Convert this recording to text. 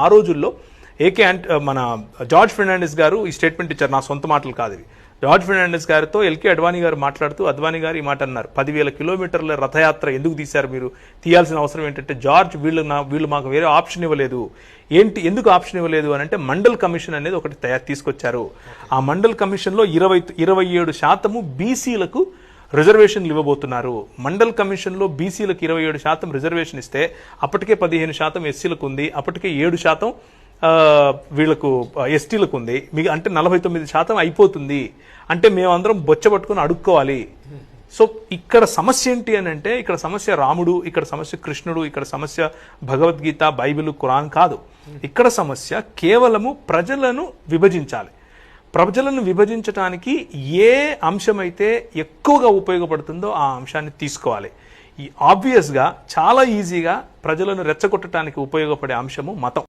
ఆ రోజుల్లో మన జార్జ్ ఫెర్నాండెస్ గారు ఈ స్టేట్మెంట్ ఇచ్చారు. నా సొంత మాటలు కాదు ఇవి. జార్జ్ ఫెర్నాండెస్ గారితో ఎల్కే అడ్వాణీ గారు మాట్లాడుతూ అద్వానీ గారు ఈ మాట అన్నారు, 10,000 కిలోమీటర్ల రథయాత్ర ఎందుకు తీశారు మీరు? తీయాల్సిన అవసరం ఏంటంటే జార్జ్ వీళ్ళు మాకు వేరే ఆప్షన్ ఇవ్వలేదు. ఎందుకు ఆప్షన్ ఇవ్వలేదు అని అంటే మండల్ కమిషన్ అనేది ఒకటి తీసుకొచ్చారు. ఆ మండల్ కమిషన్లో 27% బీసీలకు రిజర్వేషన్లు ఇవ్వబోతున్నారు. మండల్ కమిషన్లో బీసీలకు 27% రిజర్వేషన్ ఇస్తే అప్పటికే 15% ఎస్సీలకు ఉంది, అప్పటికే 7% వీళ్లకు ఎస్టీలకు ఉంది. అంటే 49% అయిపోతుంది. అంటే మేమందరం బొచ్చబట్టుకుని అడుక్కోవాలి. సో ఇక్కడ సమస్య ఏంటి అని అంటే, ఇక్కడ సమస్య రాముడు, ఇక్కడ సమస్య కృష్ణుడు, ఇక్కడ సమస్య భగవద్గీత, బైబిల్, ఖురాన్ కాదు. ఇక్కడ సమస్య కేవలము ప్రజలను విభజించాలి. ప్రజలను విభజించడానికి ఏ అంశమైతే ఎక్కువగా ఉపయోగపడుతుందో ఆ అంశాన్ని తీసుకోవాలి. ఈ ఆబ్వియస్గా చాలా ఈజీగా ప్రజలను రెచ్చగొట్టడానికి ఉపయోగపడే అంశము మతం.